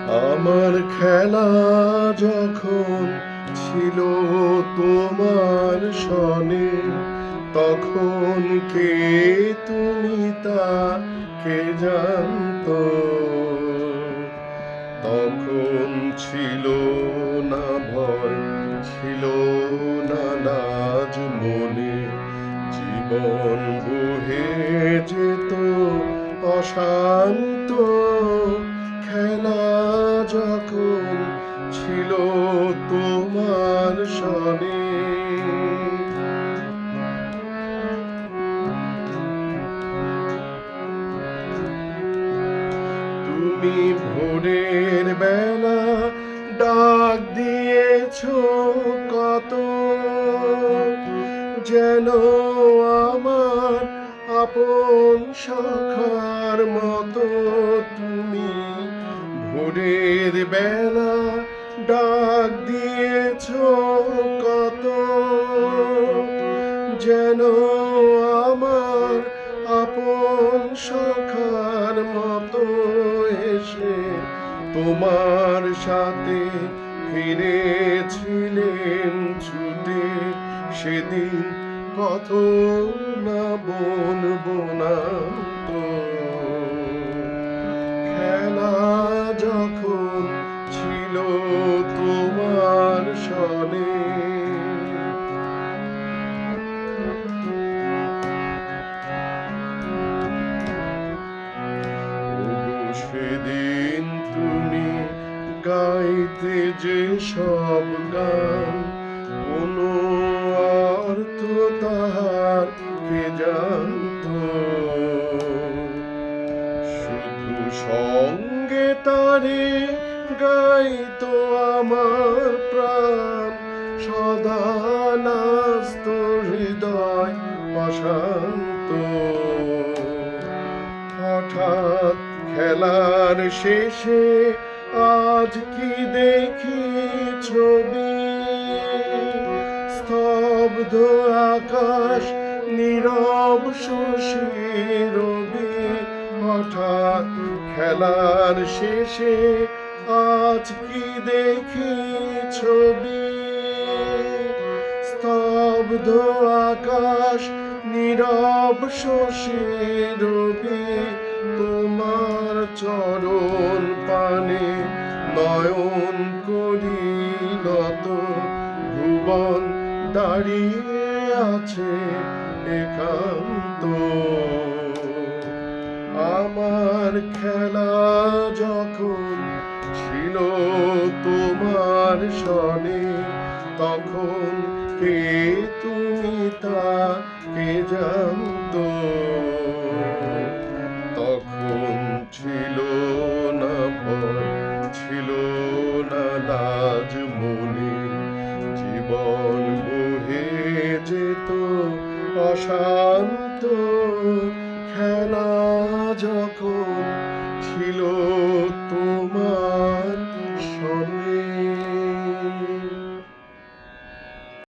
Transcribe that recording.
আমার খেলা যখন ছিল তোমার সনে, তখন কে তুমি তা কে জানতো? তখন ছিল না ভয়, ছিল না লাজ মনে, জীবন বহে যেত অশান্ত। খেলা যখন ছিল তোমার সনে। তুমি ভোরের বেলা ডাক দিয়েছো কত, যেন আমার আপন সখার মতো। তুমি ভোরের বেলা ডাক দিয়েছো কত, যেন আমার আপন সখার মতো। এসে তোমার সাথে ফিরেছিলেন ছুটে, সেদিন কত না বলবো না তো। খেলা যখন ছিল তোমার সনে। সেদিন তুমি গাইতে যে সব গান, কোনো অর্থ তাহার কে জানতো? শুধু সঙ্গে তারে গাইতো আমার প্রাণ, সদা নাস্ত হৃদয় অশান্ত। হঠাৎ খেলার শেষে আজ কি দেখি ছবি, স্তব্ধ আকাশ, নীরব শশী রবি। হঠাৎ খেলার শেষে আজ কি দেখি ছবি, স্তব্ধ আকাশ, নীরব শশী রবি। তোমার চরণ পানে নয়ন করি নত, ভুবন দাঁড়িয়ে আছে একান্ত। আমার খেলা যখন ছিল তোমার সনে, তখন কে তুমি তা কে জানতো? তখন ছিল না ভয়, ছিল না লাজ মনে, জীবন বহে যেত অশান্ত। খেলা যখন